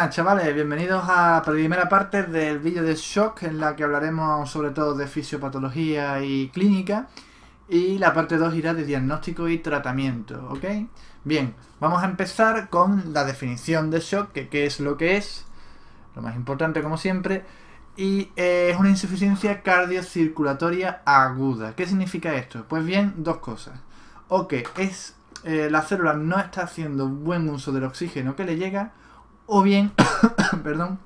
Buenas chavales, bienvenidos a la primera parte del vídeo de shock en la que hablaremos sobre todo de fisiopatología y clínica, y la parte 2 irá de diagnóstico y tratamiento, ¿ok? Bien, vamos a empezar con la definición de shock, que qué es, lo más importante como siempre, y es una insuficiencia cardiocirculatoria aguda. ¿Qué significa esto? Pues bien, dos cosas. O que la célula no está haciendo buen uso del oxígeno que le llega, o bien, perdón,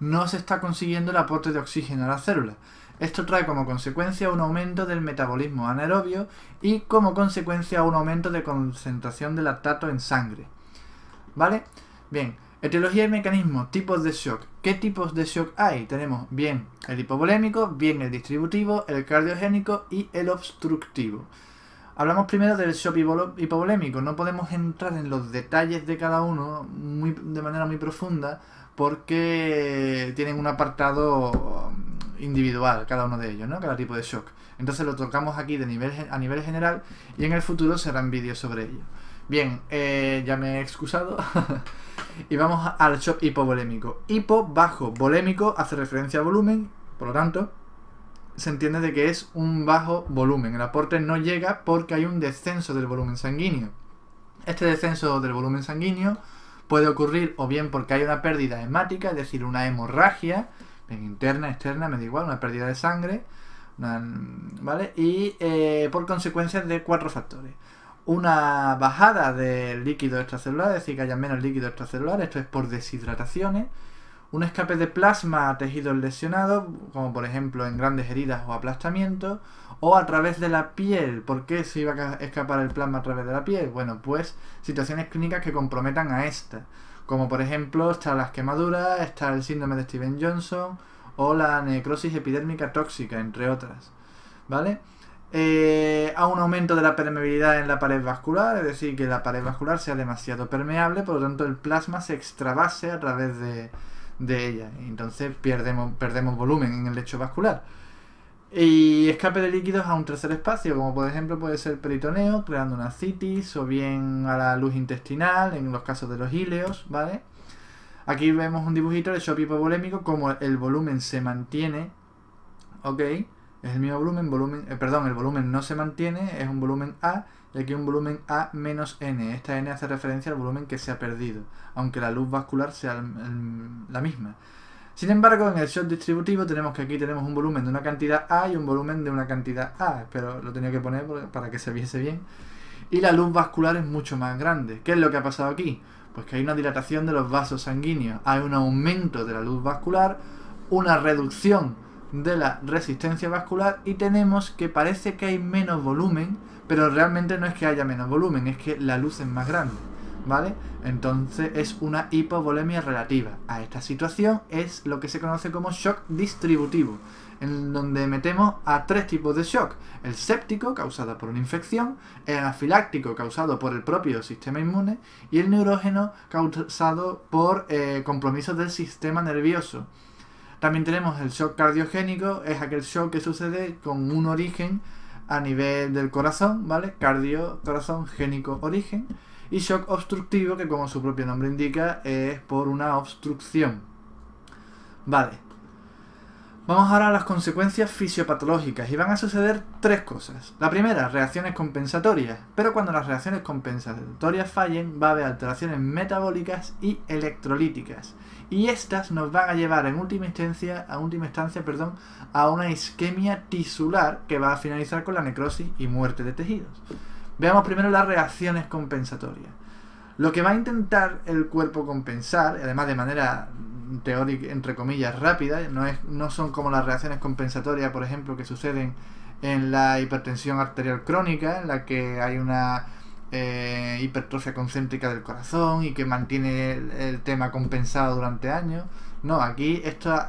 no se está consiguiendo el aporte de oxígeno a la célula. Esto trae como consecuencia un aumento del metabolismo anaerobio y como consecuencia un aumento de concentración de lactato en sangre. ¿Vale? Bien, etiología y mecanismos, tipos de shock. ¿Qué tipos de shock hay? Tenemos bien el hipovolémico, bien el distributivo, el cardiogénico y el obstructivo. Hablamos primero del shock hipovolémico. No podemos entrar en los detalles de cada uno de manera muy profunda porque tienen un apartado individual cada uno de ellos, ¿no? Cada tipo de shock. Entonces lo tocamos aquí a nivel general y en el futuro serán vídeos sobre ello. Bien, ya me he excusado y vamos al shock hipovolémico. Hipo, bajo, volémico hace referencia al volumen, por lo tanto se entiende de que es un bajo volumen. El aporte no llega porque hay un descenso del volumen sanguíneo. Este descenso del volumen sanguíneo puede ocurrir o bien porque hay una pérdida hemática, es decir, una hemorragia, interna, externa, me da igual, una pérdida de sangre, ¿vale? Y por consecuencia de cuatro factores. Una bajada del líquido extracelular, es decir, que haya menos líquido extracelular, esto es por deshidrataciones. Un escape de plasma a tejidos lesionados, como por ejemplo en grandes heridas o aplastamientos, o a través de la piel. ¿Por qué se iba a escapar el plasma a través de la piel? Bueno, pues situaciones clínicas que comprometan a esta, como por ejemplo están las quemaduras, está el síndrome de Stevens-Johnson o la necrosis epidérmica tóxica, entre otras, ¿vale? A un aumento de la permeabilidad en la pared vascular, es decir, que la pared vascular sea demasiado permeable, por lo tanto el plasma se extravase a través de ella, y entonces perdemos volumen en el lecho vascular. Y escape de líquidos a un tercer espacio, como por ejemplo puede ser peritoneo, creando una ascitis, o bien a la luz intestinal, en los casos de los ileos, ¿vale? Aquí vemos un dibujito de shock hipovolémico, como el volumen se mantiene, ¿ok? Es el mismo volumen, el volumen no se mantiene, es un volumen A, y aquí un volumen A menos N. Esta N hace referencia al volumen que se ha perdido, aunque la luz vascular sea la misma. Sin embargo, en el shock distributivo tenemos que aquí tenemos un volumen de una cantidad A y un volumen de una cantidad A, pero lo tenía que poner para que se viese bien. Y la luz vascular es mucho más grande. ¿Qué es lo que ha pasado aquí? Pues que hay una dilatación de los vasos sanguíneos, hay un aumento de la luz vascular, una reducción de la resistencia vascular, y tenemos que parece que hay menos volumen, pero realmente no es que haya menos volumen, es que la luz es más grande, ¿vale? Entonces es una hipovolemia relativa. A esta situación es lo que se conoce como shock distributivo, en donde metemos a tres tipos de shock: el séptico, causado por una infección, el anafiláctico, causado por el propio sistema inmune, y el neurógeno, causado por compromisos del sistema nervioso. También tenemos el shock cardiogénico, es aquel shock que sucede con un origen a nivel del corazón, ¿vale? Cardio, corazón, génico, origen. Y shock obstructivo, que como su propio nombre indica, es por una obstrucción. Vale. Vamos ahora a las consecuencias fisiopatológicas, y van a suceder tres cosas. La primera, reacciones compensatorias, pero cuando las reacciones compensatorias fallen va a haber alteraciones metabólicas y electrolíticas, y estas nos van a llevar en última instancia a una isquemia tisular que va a finalizar con la necrosis y muerte de tejidos. Veamos primero las reacciones compensatorias. Lo que va a intentar el cuerpo compensar, además de manera teórica, entre comillas, rápida, no son como las reacciones compensatorias, por ejemplo, que suceden en la hipertensión arterial crónica, en la que hay una hipertrofia concéntrica del corazón y que mantiene el tema compensado durante años. No, aquí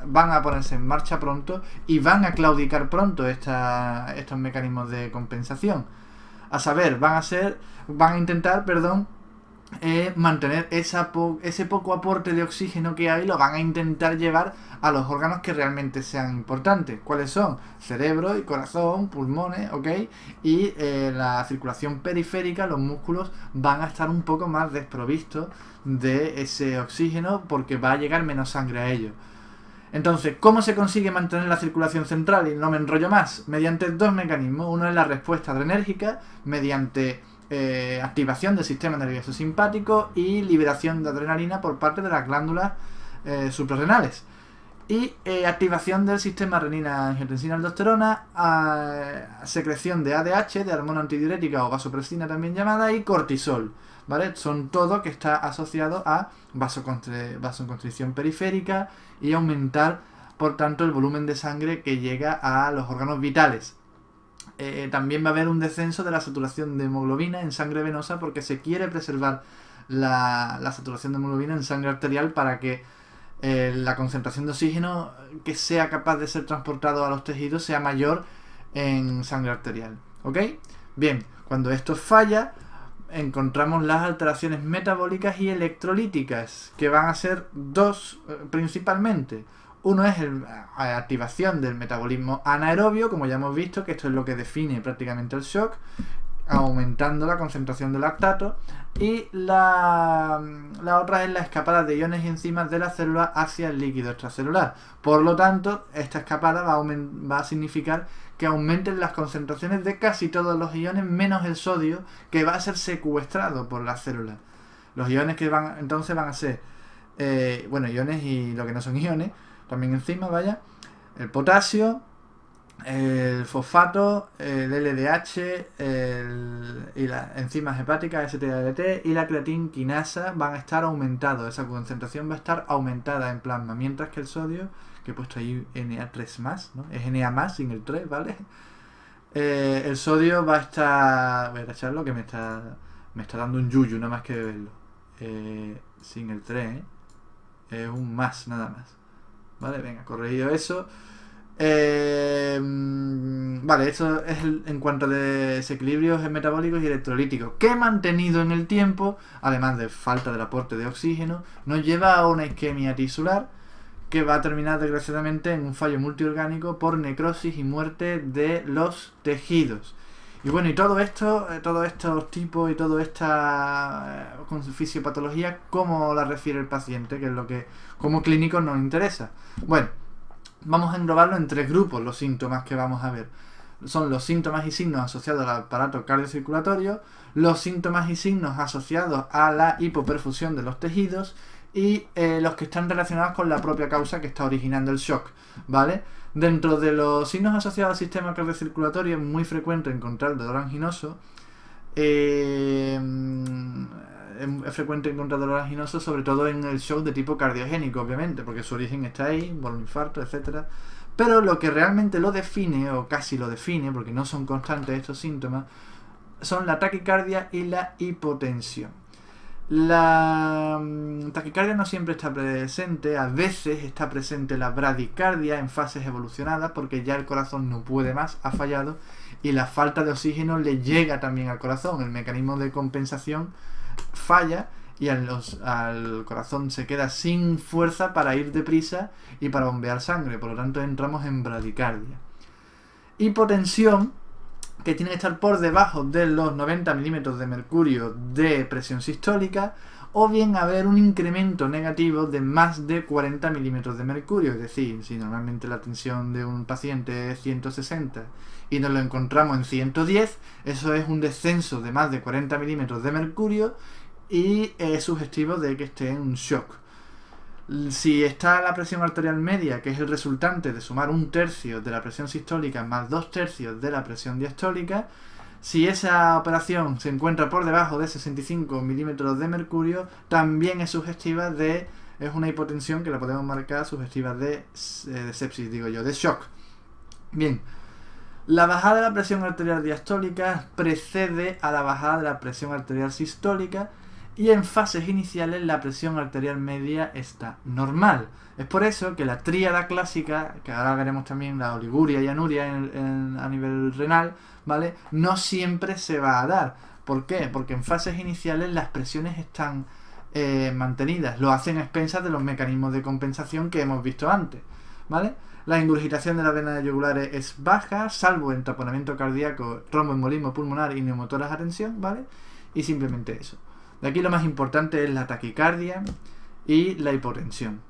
van a ponerse en marcha pronto y van a claudicar pronto estos mecanismos de compensación. A saber, van a intentar, mantener ese poco aporte de oxígeno que hay, lo van a intentar llevar a los órganos que realmente sean importantes. ¿Cuáles son? Cerebro y corazón, pulmones, ¿ok? Y la circulación periférica, los músculos, van a estar un poco más desprovistos de ese oxígeno porque va a llegar menos sangre a ellos. Entonces, ¿cómo se consigue mantener la circulación central? Y no me enrollo más. Mediante dos mecanismos. Uno es la respuesta adrenérgica, mediante activación del sistema nervioso simpático y liberación de adrenalina por parte de las glándulas suprarrenales. Y activación del sistema renina-angiotensina-aldosterona, secreción de ADH, de hormona antidiurética o vasopresina también llamada, y cortisol. ¿Vale? Son todo que está asociado a vasoconstricción periférica y aumentar, por tanto, el volumen de sangre que llega a los órganos vitales. También va a haber un descenso de la saturación de hemoglobina en sangre venosa porque se quiere preservar la saturación de hemoglobina en sangre arterial para que la concentración de oxígeno que sea capaz de ser transportado a los tejidos sea mayor en sangre arterial. ¿Ok? Bien, cuando esto falla, encontramos las alteraciones metabólicas y electrolíticas, que van a ser dos principalmente. Uno es la activación del metabolismo anaerobio, como ya hemos visto, que esto es lo que define prácticamente el shock, aumentando la concentración de lactato, y la otra es la escapada de iones y enzimas de la célula hacia el líquido extracelular. Por lo tanto, esta escapada va a significar que aumenten las concentraciones de casi todos los iones, menos el sodio, que va a ser secuestrado por las células. Los iones que entonces van a ser, iones y lo que no son iones, también enzimas, vaya, el potasio, el fosfato, el LDH, y las enzimas hepáticas, ST-ALT, y la creatinquinasa van a estar aumentados. Esa concentración va a estar aumentada en plasma, mientras que el sodio, que he puesto ahí Na3+, ¿no? Es Na+, sin el 3, ¿vale? El sodio va a estar... Voy a tacharlo que me está dando un yuyu, nada más que verlo. Sin el 3, es un más, nada más. ¿Vale? Venga, corregido eso. Vale, eso es en cuanto a desequilibrios metabólicos y electrolíticos, que mantenido en el tiempo, además de falta del aporte de oxígeno, nos lleva a una isquemia tisular que va a terminar desgraciadamente en un fallo multiorgánico por necrosis y muerte de los tejidos. Y bueno, y todos estos tipos y toda esta fisiopatología, ¿cómo la refiere el paciente? Que es lo que como clínicos nos interesa. Bueno, vamos a englobarlo en tres grupos, los síntomas que vamos a ver. Son los síntomas y signos asociados al aparato cardiocirculatorio, los síntomas y signos asociados a la hipoperfusión de los tejidos y los que están relacionados con la propia causa que está originando el shock, ¿vale? Dentro de los signos asociados al sistema cardiocirculatorio es muy frecuente encontrar dolor anginoso. Es frecuente encontrar dolor anginoso, sobre todo en el shock de tipo cardiogénico, obviamente, porque su origen está ahí, por un infarto, etcétera. Pero lo que realmente lo define, o casi lo define, porque no son constantes estos síntomas, son la taquicardia y la hipotensión. La taquicardia no siempre está presente, a veces está presente la bradicardia en fases evolucionadas porque ya el corazón no puede más, ha fallado, y la falta de oxígeno le llega también al corazón. El mecanismo de compensación falla y al corazón se queda sin fuerza para ir deprisa y para bombear sangre, por lo tanto entramos en bradicardia. Hipotensión, que tiene que estar por debajo de los 90 milímetros de mercurio de presión sistólica, o bien haber un incremento negativo de más de 40 milímetros de mercurio. Es decir, si normalmente la tensión de un paciente es 160 y nos lo encontramos en 110, eso es un descenso de más de 40 milímetros de mercurio y es sugestivo de que esté en un shock. Si está la presión arterial media, que es el resultante de sumar 1/3 de la presión sistólica más 2/3 de la presión diastólica, si esa operación se encuentra por debajo de 65 milímetros de mercurio, también es sugestiva es una hipotensión que la podemos marcar sugestiva de sepsis, digo yo, de shock. Bien, la bajada de la presión arterial diastólica precede a la bajada de la presión arterial sistólica, y en fases iniciales la presión arterial media está normal. Es por eso que la tríada clásica, que ahora veremos también la oliguria y anuria a nivel renal, ¿vale?, no siempre se va a dar, ¿Por qué? Porque en fases iniciales las presiones están mantenidas, lo hacen a expensas de los mecanismos de compensación que hemos visto antes, ¿vale? La ingurgitación de las venas yugulares es baja, salvo en taponamiento cardíaco, tromboembolismo pulmonar y neumotoras a tensión, ¿vale? Y simplemente eso. De aquí lo más importante es la taquicardia y la hipotensión.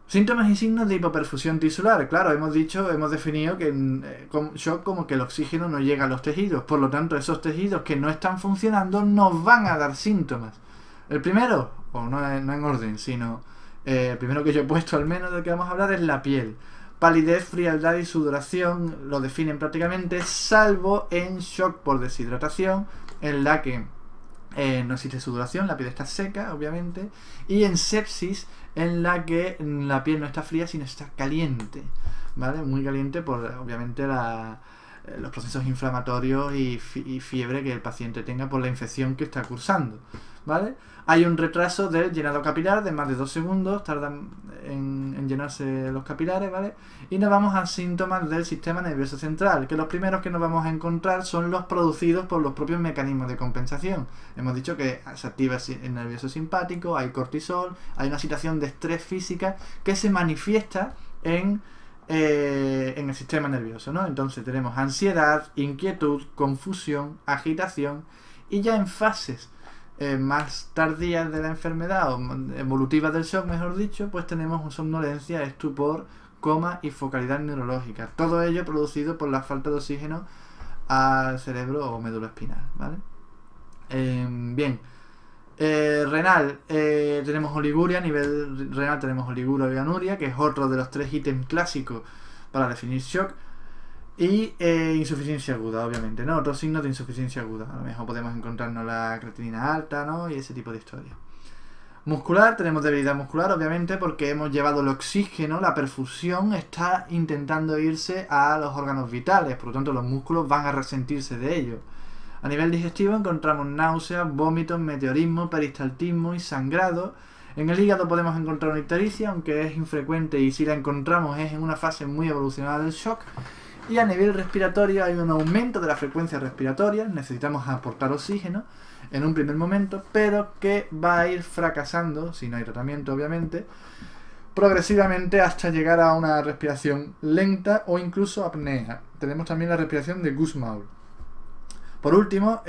Síntomas y signos de hipoperfusión tisular. Claro, hemos definido que con shock como que el oxígeno no llega a los tejidos. Por lo tanto, esos tejidos que no están funcionando nos van a dar síntomas. El primero, o no en orden, sino el primero que yo he puesto al menos del que vamos a hablar es la piel. Palidez, frialdad y sudoración lo definen prácticamente, salvo en shock por deshidratación, en la que no existe sudoración, la piel está seca, obviamente, y en sepsis, en la que la piel no está fría, sino está caliente, ¿vale? Muy caliente por, obviamente, los procesos inflamatorios y fiebre que el paciente tenga por la infección que está cursando, ¿vale? Hay un retraso del llenado capilar de más de 2 segundos, tardan en llenarse los capilares, ¿vale? Y nos vamos a síntomas del sistema nervioso central, que los primeros que nos vamos a encontrar son los producidos por los propios mecanismos de compensación. Hemos dicho que se activa el nervioso simpático, hay cortisol, hay una situación de estrés física que se manifiesta en el sistema nervioso, ¿no? Entonces tenemos ansiedad, inquietud, confusión, agitación, y ya en fases más tardías de la enfermedad o evolutivas del shock, mejor dicho, pues tenemos somnolencia, estupor, coma y focalidad neurológica. Todo ello producido por la falta de oxígeno al cerebro o médula espinal, ¿vale? Bien. Renal, tenemos oliguria, a nivel renal tenemos oliguria y anuria, que es otro de los 3 ítems clásicos para definir shock. Y insuficiencia aguda, obviamente, ¿no? Otros signos de insuficiencia aguda. A lo mejor podemos encontrarnos la creatinina alta, ¿no? Y ese tipo de historias. Muscular, tenemos debilidad muscular, obviamente, porque hemos llevado el oxígeno, la perfusión está intentando irse a los órganos vitales, por lo tanto los músculos van a resentirse de ello. A nivel digestivo encontramos náuseas, vómitos, meteorismo, peristaltismo y sangrado. En el hígado podemos encontrar una ictericia, aunque es infrecuente y si la encontramos es en una fase muy evolucionada del shock. Y a nivel respiratorio hay un aumento de la frecuencia respiratoria, necesitamos aportar oxígeno en un primer momento, pero que va a ir fracasando, si no hay tratamiento obviamente, progresivamente hasta llegar a una respiración lenta o incluso apnea. Tenemos también la respiración de Kussmaul. Por último,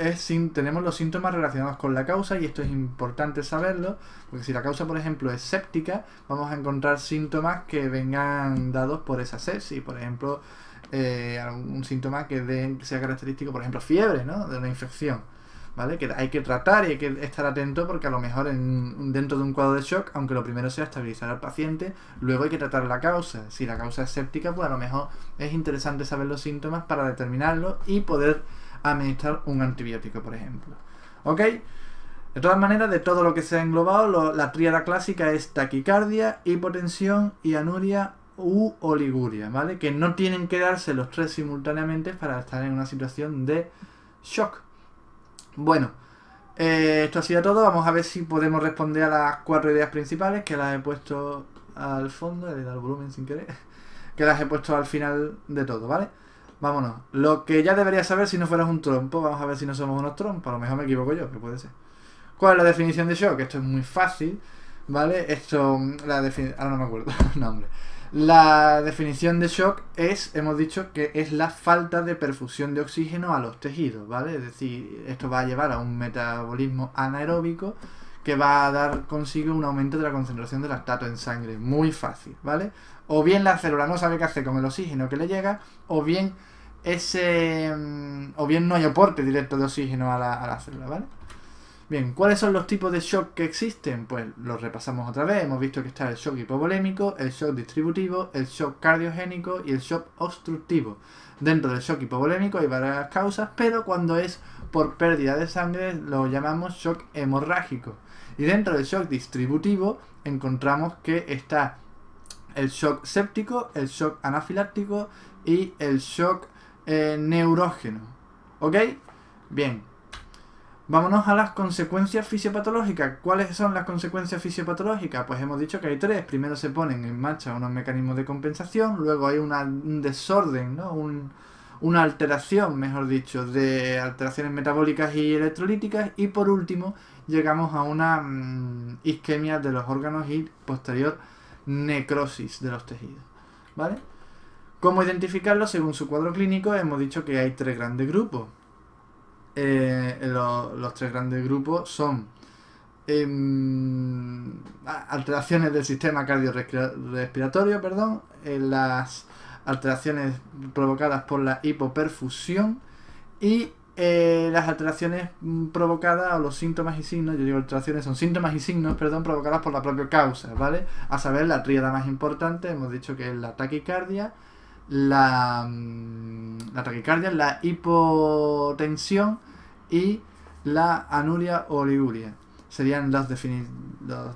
tenemos los síntomas relacionados con la causa, y esto es importante saberlo, porque si la causa, por ejemplo, es séptica, vamos a encontrar síntomas que vengan dados por esa sepsis, por ejemplo, algún síntoma que sea característico, por ejemplo, fiebre, ¿no? De una infección, ¿vale? Que hay que tratar y hay que estar atento porque a lo mejor dentro de un cuadro de shock, aunque lo primero sea estabilizar al paciente, luego hay que tratar la causa. Si la causa es séptica, pues a lo mejor es interesante saber los síntomas para determinarlo y poder administrar un antibiótico, por ejemplo. ¿Ok? De todas maneras, de todo lo que se ha englobado, la tríada clásica es taquicardia, hipotensión y anuria u oliguria, ¿vale? Que no tienen que darse los 3 simultáneamente para estar en una situación de shock. Bueno, esto ha sido todo. Vamos a ver si podemos responder a las 4 ideas principales, que las he puesto al fondo, he dado el volumen sin querer, que las he puesto al final de todo, ¿vale? Vámonos. Lo que ya deberías saber si no fueras un trompo, vamos a ver si no somos unos trompos, a lo mejor me equivoco yo, que puede ser. ¿Cuál es la definición de shock? Esto es muy fácil, ¿vale? Ahora no me acuerdo el nombre. La definición de shock hemos dicho que es la falta de perfusión de oxígeno a los tejidos, ¿vale? Es decir, esto va a llevar a un metabolismo anaeróbico que va a dar consigo un aumento de la concentración de lactato en sangre. Muy fácil, ¿vale? O bien la célula no sabe qué hacer con el oxígeno que le llega, o bien no hay aporte directo de oxígeno a la célula, ¿vale? Bien, ¿cuáles son los tipos de shock que existen? Pues los repasamos otra vez. Hemos visto que está el shock hipovolémico, el shock distributivo, el shock cardiogénico y el shock obstructivo. Dentro del shock hipovolémico hay varias causas, pero cuando es por pérdida de sangre lo llamamos shock hemorrágico. Y dentro del shock distributivo encontramos que está el shock séptico, el shock anafiláctico y el shock neurógeno. ¿Ok? Bien. Vámonos a las consecuencias fisiopatológicas. ¿Cuáles son las consecuencias fisiopatológicas? Pues hemos dicho que hay 3. Primero se ponen en marcha unos mecanismos de compensación, luego hay un desorden, ¿no? una alteración, mejor dicho, de alteraciones metabólicas y electrolíticas, y por último llegamos a una isquemia de los órganos y posterior necrosis de los tejidos, ¿vale? ¿Cómo identificarlo? Según su cuadro clínico hemos dicho que hay 3 grandes grupos. Los 3 grandes grupos son alteraciones del sistema cardiorrespiratorio, las alteraciones provocadas por la hipoperfusión y las alteraciones provocadas, o los síntomas y signos, yo digo alteraciones, son síntomas y signos, provocadas por la propia causa, ¿vale? A saber, la tríada más importante, hemos dicho que es la taquicardia, la hipotensión y la anuria o oliguria. Serían los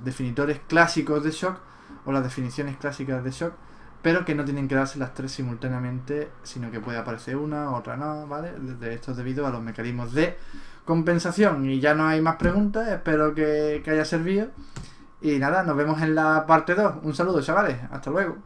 definitores clásicos de shock, o las definiciones clásicas de shock, pero que no tienen que darse las 3 simultáneamente, sino que puede aparecer una, otra no, ¿vale? Esto es debido a los mecanismos de compensación. Y ya no hay más preguntas, espero que haya servido. Y nada, nos vemos en la parte 2. Un saludo, chavales, hasta luego.